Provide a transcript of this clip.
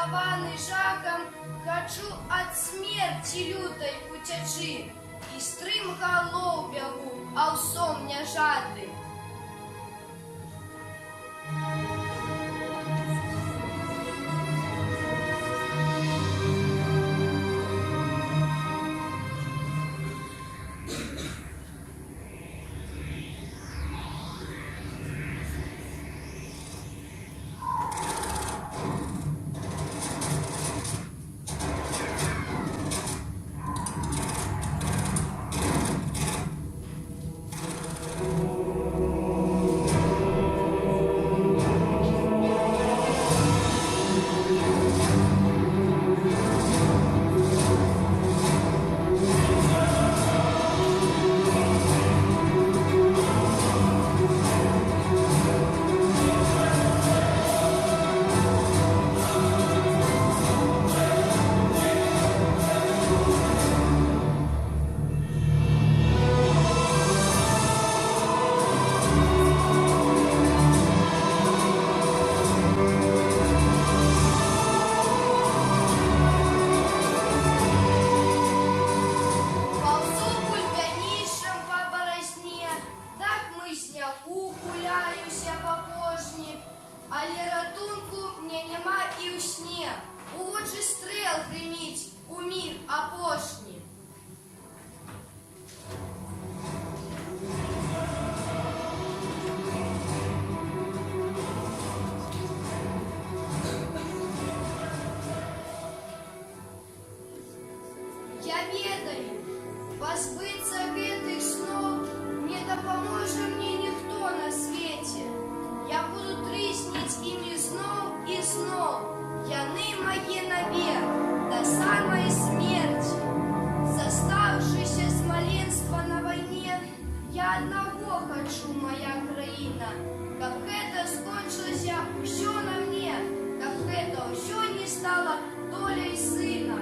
схаваны жахам, хачу ад смерці лютай уцячы, і стрым галоў бягу, аўсом няжатым. Але ратунку мне няма і ў сне, у вочы стрэл грыміць у міг апошні. Я ведаю, пазбыцца гэтых сноў не дапаможа мне ніхто на свеце. Я буду трысніць імі зноў і зноў, яны мае навек да самай смерці. Застаўшыся з маленства на вайне, я аднаго хачу, моя краіна, каб гэта скончылася ўсё на мне, каб гэта ўсё не стала доляй сына.